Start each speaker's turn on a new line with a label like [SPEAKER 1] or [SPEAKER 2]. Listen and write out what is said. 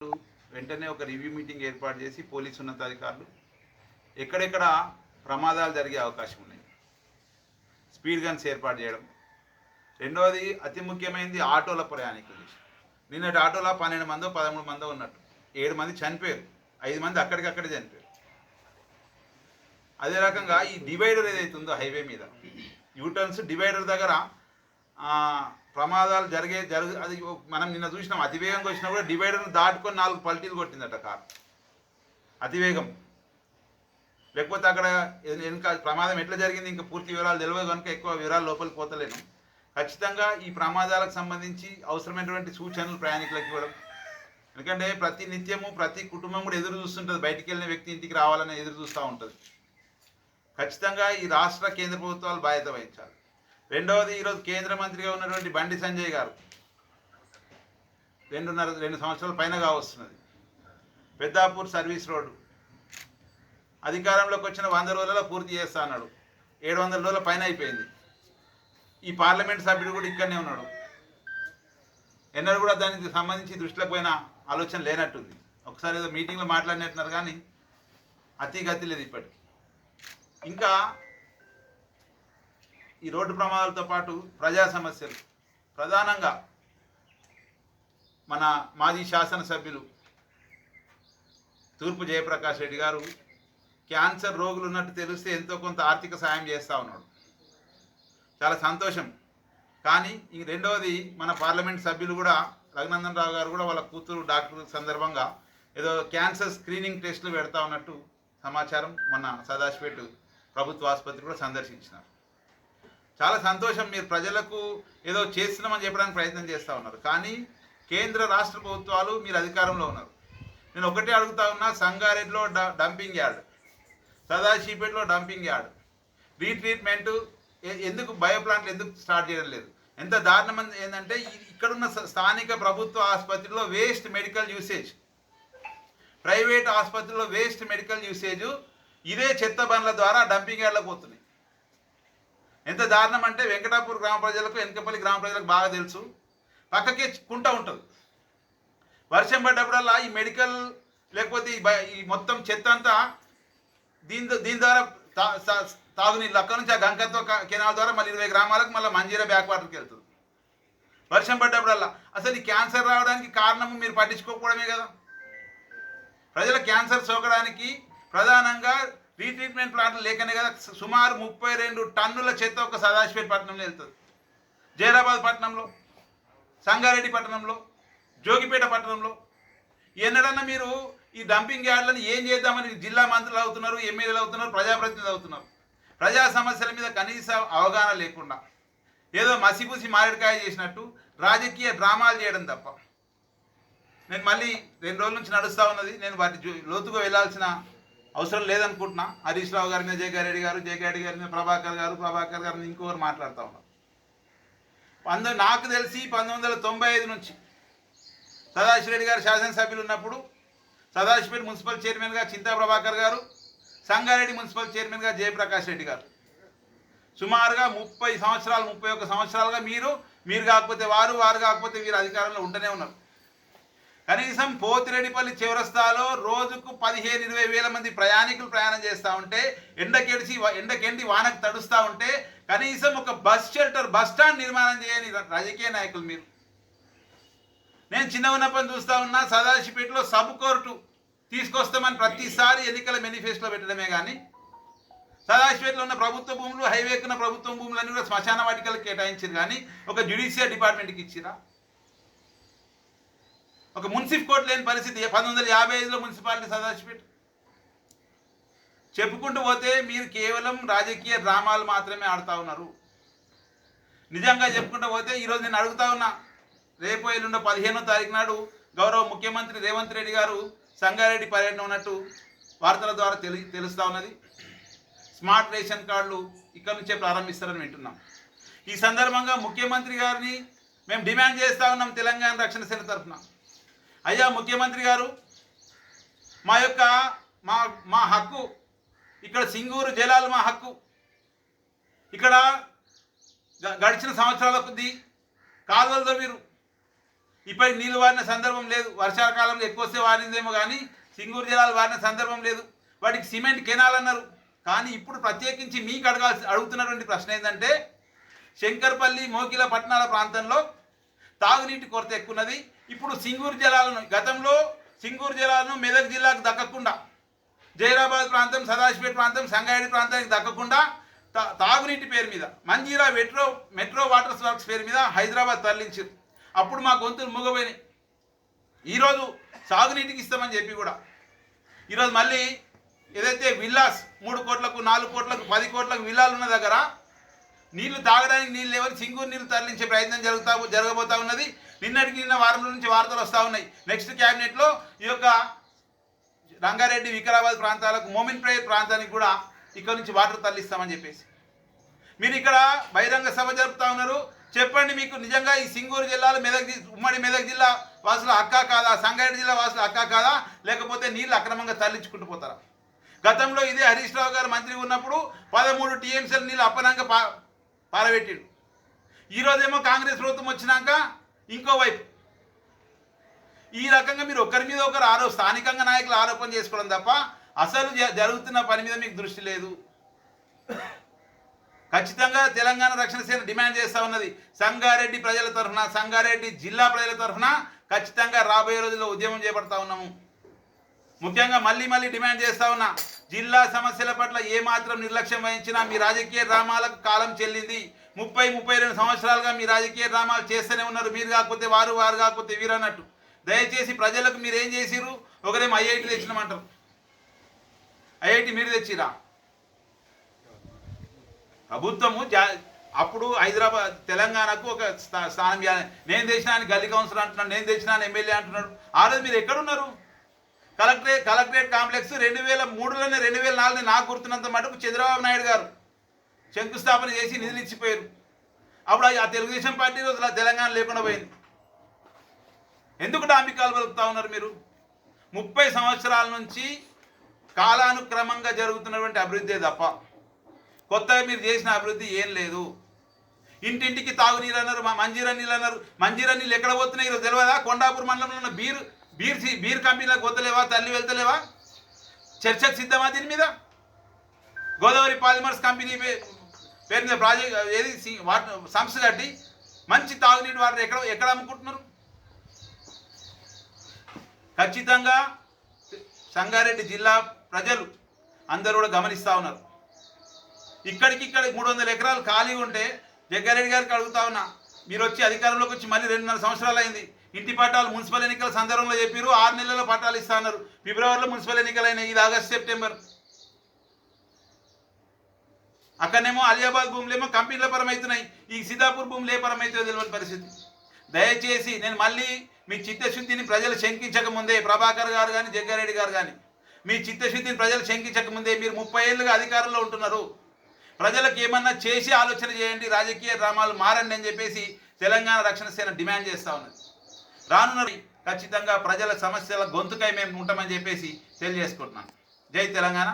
[SPEAKER 1] వెంటనే ఒక review meeting ఏర్పాటు చేసి పోలీసు ఉన్నతాధికారులు ఎక్కడెక్కడ ప్రమాదాలు జరిగే అవకాశం ఉన్నాయి స్పీడ్ గన్స్ ఏర్పాటు చేయడం. రెండవది అతి ముఖ్యమైనది ఆటోల ప్రయాణికులు. నిన్నటి ఆటోలో 12 మందో 13 మందో ఉన్నట్టు, 7 మంది చనిపోయారు, 5 మంది అక్కడికక్కడే చనిపోయారు. అదే రకంగా ఈ డివైడర్ ఏదైతే ఉందో హైవే మీద యూటర్న్స్ డివైడర్ దగ్గర ప్రమాదాలు అది మనం నిన్న చూసినాం. అతివేగంగా వచ్చినా కూడా డివైడర్ను దాటుకొని 4 పల్టీలు కొట్టిందట కారు, అతివేగం. లేకపోతే అక్కడ వెనక ప్రమాదం ఎట్లా జరిగింది ఇంకా పూర్తి వివరాలు తెలియదు కనుక ఎక్కువ వివరాలు లోపలికి పోతలేను. ఖచ్చితంగా ఈ ప్రమాదాలకు సంబంధించి అవసరమైనటువంటి సూచనలు ప్రయాణికులకు ఇవ్వడం. ఎందుకంటే ప్రతి నిత్యము ప్రతి కుటుంబం కూడా ఎదురు చూస్తుంటుంది, బయటికి వెళ్ళిన వ్యక్తి ఇంటికి రావాలని ఎదురు చూస్తూ ఉంటుంది. ఖచ్చితంగా ఈ రాష్ట్ర కేంద్ర ప్రభుత్వాలు బాధ్యత వహించాలి. రెండవది, ఈరోజు కేంద్ర మంత్రిగా ఉన్నటువంటి బండి సంజయ్ గారు 2 సంవత్సరాల పైన కావస్తున్నది. పెద్దాపూర్ సర్వీస్ రోడ్డు అధికారంలోకి వచ్చిన 100 రోజులలో పూర్తి చేస్తా అన్నాడు, 700 రోజుల పైన అయిపోయింది. ఈ పార్లమెంట్ సభ్యుడు కూడా ఇక్కడనే ఉన్నాడు, ఎన్నడూ కూడా దానికి సంబంధించి దృష్టిలోకి పోయిన ఆలోచన లేనట్టుంది. ఒకసారి ఏదో మీటింగ్లో మాట్లాడినట్టున్నారు కానీ అతి గతి లేదు ఇప్పటికి. ఇంకా ఈ రోడ్డు ప్రమాదాలతో పాటు ప్రజా సమస్యలు, ప్రధానంగా మన మాజీ శాసనసభ్యులు తూర్పు జయప్రకాష్ రెడ్డి గారు క్యాన్సర్ రోగులు ఉన్నట్టు తెలిస్తే ఎంతో కొంత ఆర్థిక సాయం చేస్తూ ఉన్నాడు, చాలా సంతోషం. కానీ ఈ రెండవది, మన పార్లమెంట్ సభ్యులు కూడా రఘునందన్ రావు గారు కూడా వాళ్ళ కూతురు డాక్టర్ సందర్భంగా ఏదో క్యాన్సర్ స్క్రీనింగ్ టెస్టులు పెడతా ఉన్నట్టు సమాచారం. మొన్న సదాశివపేట ప్రభుత్వ ఆసుపత్రి కూడా సందర్శించినారు. చాలా సంతోషం, మీరు ప్రజలకు ఏదో చేస్తున్నామని చెప్పడానికి ప్రయత్నం చేస్తూ ఉన్నారు. కానీ కేంద్ర రాష్ట్ర ప్రభుత్వాలు మీరు అధికారంలో ఉన్నారు. నేను ఒకటే అడుగుతా ఉన్నా, సంగారెడ్డిలో డంపింగ్ యార్డ్, సదాశివపేటలో డంపింగ్ యార్డ్, రీట్రీట్మెంటు ఎందుకు, బయో ప్లాంట్లు ఎందుకు స్టార్ట్ చేయడం లేదు? ఎంత దారుణం ఏంటంటే ఇక్కడున్న స్థానిక ప్రభుత్వ ఆసుపత్రిలో వేస్ట్ మెడికల్ యూసేజ్, ప్రైవేట్ ఆసుపత్రిలో వేస్ట్ మెడికల్ యూసేజ్ ఇదే చెత్త బండ్ల ద్వారా డంపింగ్ యార్డ్లకు పోతున్నాయి. ఎంత దారుణం అంటే వెంకటాపూర్ గ్రామ ప్రజలకు, వెనకపల్లి గ్రామ ప్రజలకు బాగా తెలుసు. పక్కకే కుంట ఉంటుంది, వర్షం పడ్డప్పుడల్లా ఈ మెడికల్ లేకపోతే ఈ మొత్తం చెత్త అంతా దీని ద్వారా తాగునీళ్ళు అక్కడ నుంచి ఆ గంకతో కెనాల్ ద్వారా మళ్ళీ 20 గ్రామాలకు మళ్ళీ మంజీరా బ్యాక్ వాటర్కి వెళ్తుంది. వర్షం పడ్డప్పుడల్లా అసలు ఈ క్యాన్సర్ రావడానికి కారణము మీరు పట్టించుకోకపోవడమే కదా. ప్రజల క్యాన్సర్ సోకడానికి ప్రధానంగా రీట్రీట్మెంట్ ప్లాంట్లు లేకనే కదా. సుమారు 32 టన్నుల చెత్త ఒక సదాశివపేట పట్టణంలో వెళ్తుంది, జైరాబాద్ పట్టణంలో, సంగారెడ్డి పట్టణంలో, జోగిపేట పట్టణంలో. ఎన్నడన్నా మీరు ఈ డంపింగ్ యార్డ్లను ఏం చేద్దామని జిల్లా మంత్రులు అవుతున్నారు, ఎమ్మెల్యేలు అవుతున్నారు, ప్రజాప్రతినిధులు అవుతున్నారు. ప్రజా సమస్యల మీద కనీస అవగాహన లేకుండా ఏదో మసిపూసి మారేడుకాయ చేసినట్టు రాజకీయ డ్రామాలు చేయడం తప్ప. నేను మళ్ళీ 2 రోజుల నుంచి నడుస్తూ ఉన్నది, నేను వాటి లోతుగా వెళ్ళాల్సిన అవసరం లేదనుకుంటున్నా. హరీష్ రావు గారి మీద జయగారెడ్డి గారు, జయగారెడ్డి గారి మీద ప్రభాకర్ గారిని ఇంకొకరు మాట్లాడుతూ ఉన్నారు. నాకు తెలిసి 1995 నుంచి సదాశివరెడ్డి గారు శాసనసభ్యులు ఉన్నప్పుడు సదాశివపేట మున్సిపల్ చైర్మన్గా చింతా ప్రభాకర్ గారు, సంగారెడ్డి మున్సిపల్ చైర్మన్గా జయప్రకాష్ రెడ్డి గారు, సుమారుగా 30 సంవత్సరాలు 31 సంవత్సరాలుగా మీరు కాకపోతే వారు కాకపోతే వీరు అధికారంలో ఉంటూనే ఉన్నారు. కనీసం పోతిరెడ్డిపల్లి చౌరస్తాలో రోజుకు 15-20 వేల మంది ప్రయాణికులు ప్రయాణం చేస్తూ ఉంటే, ఎండకెండి వానకు తడుస్తూ ఉంటే కనీసం ఒక బస్ షెల్టర్, బస్ స్టాండ్ నిర్మాణం చేయని రాజకీయ నాయకులు మీరు. నేను చిన్న ఉన్నప్పని చూస్తూ ఉన్నా, సదాశివపేటలో సబ్ కోర్టు తీసుకొస్తామని ప్రతిసారి ఎన్నికల మేనిఫెస్టోలో పెట్టడమే కానీ సదాశివపేటలో ఉన్న ప్రభుత్వ భూములు, హైవేకున్న ప్రభుత్వ భూములన్నీ కూడా శ్మశాన వాటికలకు కేటాయించారు. కానీ ఒక జ్యుడిషియల్ డిపార్ట్మెంట్కి ఇచ్చిరా? ఒక మున్సిఫ్ కోర్టు లేని పరిస్థితి. 1955లో మున్సిపాలిటీ సదాశివపేట. చెప్పుకుంటూ పోతే మీరు కేవలం రాజకీయ డ్రామాలు మాత్రమే ఆడుతూ ఉన్నారు. నిజంగా చెప్పుకుంటూ పోతే ఈరోజు నేను అడుగుతా ఉన్నా, రేపు ఎల్లుండో 15వ తారీఖు నాడు గౌరవ ముఖ్యమంత్రి రేవంత్ రెడ్డి గారు సంగారెడ్డి పర్యటన ఉన్నట్టు వార్తల ద్వారా తెలుస్తూ ఉన్నది. స్మార్ట్ రేషన్ కార్డులు ఇక్కడ నుంచే ప్రారంభిస్తారని వింటున్నాం. ఈ సందర్భంగా ముఖ్యమంత్రి గారిని మేము డిమాండ్ చేస్తూ ఉన్నాం తెలంగాణ రక్షణ సేన తరఫున. అయ్యా ముఖ్యమంత్రి గారు, మా హక్కు, ఇక్కడ సింగూరు జలాలు మా హక్కు. ఇక్కడ గడిచిన సంవత్సరాల కొద్దీ కాలువలతో మీరు ఇప్పటికి నీళ్లు వారిన సందర్భం లేదు. వర్షాకాలంలో ఎక్కువ వస్తే వారిందేమో కానీ సింగూరు జలాలు వారిన సందర్భం లేదు. వాటికి సిమెంట్ కెనాల్ అన్నారు. కానీ ఇప్పుడు ప్రత్యేకించి మీకు అడుగుతున్నటువంటి ప్రశ్న ఏంటంటే శంకర్పల్లి మోకిల పట్టణాల ప్రాంతంలో తాగునీటి కొరత ఎక్కున్నది. ఇప్పుడు సింగూరు జలాలను గతంలో సింగూరు జలాలను మెదక్ జిల్లాకు దక్కకుండా జైరాబాద్ ప్రాంతం, సదాశివపేట ప్రాంతం, సంగారెడ్డి ప్రాంతానికి దక్కకుండా తాగునీటి పేరు మీద మంజీరా మెట్రో వాటర్ వర్క్స్ పేరు మీద హైదరాబాద్ తరలించారు. అప్పుడు మా గొంతులు మూగపోయినాయి. ఈరోజు సాగునీటికి ఇస్తామని చెప్పి కూడా ఈరోజు మళ్ళీ ఏదైతే విల్లాస్ 3 కోట్లకు 4 కోట్లకు 10 కోట్లకు విల్లాలు ఉన్న దగ్గర నీళ్లు తాగడానికి నీళ్ళు లేవని సింగూరు నీళ్లు తరలించే ప్రయత్నం జరగబోతా ఉన్నది. నిన్న వారం నుంచి వార్తలు వస్తూ ఉన్నాయి. నెక్స్ట్ క్యాబినెట్లో ఈ యొక్క రంగారెడ్డి, వికారాబాద్ ప్రాంతాలకు, మోమిన్పేట్ ప్రాంతానికి కూడా ఇక్కడ నుంచి వాటర్ తరలిస్తామని చెప్పేసి మీరు ఇక్కడ బహిరంగ సభ జరుపుతా ఉన్నారు. చెప్పండి, మీకు నిజంగా ఈ సింగూరు జిల్లాలో ఉమ్మడి మెదక్ జిల్లా వాసుల హక్కా కాదా, సంగారెడ్డి జిల్లా వాసుల హక్కా కాదా, లేకపోతే నీళ్ళు అక్రమంగా తరలించుకుంటూ పోతారా? గతంలో ఇదే హరీష్ రావు గారు మంత్రి ఉన్నప్పుడు 13 టీఎంసీల నీళ్ళు అప్పనంగా పారబెట్టిండు. ఈరోజేమో కాంగ్రెస్ ప్రభుత్వం వచ్చినాక ఇంకోవైపు ఈ రకంగా మీరు ఒకరి మీద ఒకరు స్థానికంగా నాయకులు ఆరోపణ చేసుకోవడం తప్ప అసలు జరుగుతున్న పని మీద మీకు దృష్టి లేదు. ఖచ్చితంగా తెలంగాణ రక్షణ సేన డిమాండ్ చేస్తూ ఉన్నది. సంగారెడ్డి ప్రజల తరఫున, సంగారెడ్డి జిల్లా ప్రజల తరఫున ఖచ్చితంగా రాబోయే రోజుల్లో ఉద్యమం చేపడతా ఉన్నాము. ముఖ్యంగా మళ్ళీ డిమాండ్ చేస్తూ ఉన్నా, జిల్లా సమస్యల పట్ల ఏమాత్రం నిర్లక్ష్యం వహించినా మీ రాజకీయ డ్రామాలకు కాలం చెల్లింది. 30-32 సంవత్సరాలుగా మీ రాజకీయ డ్రామాలు చేస్తూనే ఉన్నారు. మీరు కాకపోతే వారు, వారు కాకపోతే వీరు అన్నట్టు. దయచేసి ప్రజలకు మీరు ఏం చేసిరు? ఒకరేమో ఐఐటి తెచ్చినామంటారు. ఐఐటి మీరు తెచ్చిరా? ప్రభుత్వము అప్పుడు హైదరాబాద్ తెలంగాణకు ఒక స్థానం ఇవ్వాలి. నేను తెచ్చినా అని గల్లీ కౌన్సిలర్ అంటున్నాడు, నేను తెచ్చినా అని ఎమ్మెల్యే అంటున్నాడు. ఆ రోజు మీరు ఎక్కడున్నారు? కలెక్టరేట్ కాంప్లెక్స్ 2003లోనే 2004 నాకు గుర్తున్నంత మటుకు చంద్రబాబు నాయుడు గారు శంకుస్థాపన చేసి నిధులు ఇచ్చిపోయారు. అప్పుడు ఆ తెలుగుదేశం పార్టీ రోజుల తెలంగాణ లేకుండా పోయింది. ఎందుకు డాంబికాలు పలుకుతా ఉన్నారు మీరు? 30 సంవత్సరాల నుంచి కాలానుక్రమంగా జరుగుతున్నటువంటి అభివృద్ధి తప్ప కొత్తగా మీరు చేసిన అభివృద్ధి ఏం లేదు. ఇంటింటికి తాగునీరు అన్నారు, మంజీరా నీళ్ళు అన్నారు. మంజీరా నీళ్ళు ఎక్కడ పోతున్నాయి ఈరోజు తెలియదా? కొండాపూర్ మండలంలో ఉన్న బీర్ కంపెనీలకు పోతలేవా? తల్లి వెళ్తలేవా? చర్చకు సిద్ధమా దీని మీద? గోదావరి పాలిమర్స్ కంపెనీ పేరు మీద ప్రాజెక్ట్ ఏది సంస్థ కట్టి మంచి తాగునీటి వాటర్ ఎక్కడ అమ్ముకుంటున్నారు? ఖచ్చితంగా సంగారెడ్డి జిల్లా ప్రజలు అందరూ కూడా గమనిస్తూ ఉన్నారు. ఇక్కడికి 300 ఎకరాలు ఖాళీ ఉంటే జగ్గారెడ్డి గారికి అడుగుతా ఉన్నా, మీరు వచ్చి అధికారంలోకి వచ్చి మళ్ళీ 2.5 సంవత్సరాలు అయింది. ఇంటి పట్టాలు మున్సిపల్ ఎన్నికల సందర్భంలో చెప్పారు 6 నెలల్లో పట్టాలు ఇస్తా అన్నారు. ఫిబ్రవరిలో మున్సిపల్ ఎన్నికలు అయినాయి. ఇది ఆగస్ట్, సెప్టెంబర్. అక్కడనేమో అలియాబాద్ భూములేమో కంపెనీల పరమవుతున్నాయి. ఈ సీతాపూర్ భూములు ఏ పరమవుతుందో తెలియని పరిస్థితి. దయచేసి నేను మళ్ళీ మీ చిత్తశుద్ధిని ప్రజలు శంకించక ముందే, ప్రభాకర్ గారు కానీ జగ్గారెడ్డి గారు కానీ మీ చిత్తశుద్ధిని ప్రజలు శంకించక ముందే, మీరు 30 ఏళ్ళుగా అధికారంలో ఉంటున్నారు, ప్రజలకు ఏమన్నా చేసి ఆలోచన చేయండి, రాజకీయ డ్రామాలు మారండి అని చెప్పేసి తెలంగాణ రక్షణ సేన డిమాండ్ చేస్తూ ఉన్నది. రానున్న ఖచ్చితంగా ప్రజల సమస్యల గొంతుకై మేము ఉంటామని చెప్పేసి తెలియజేసుకుంటున్నాను. జై తెలంగాణ.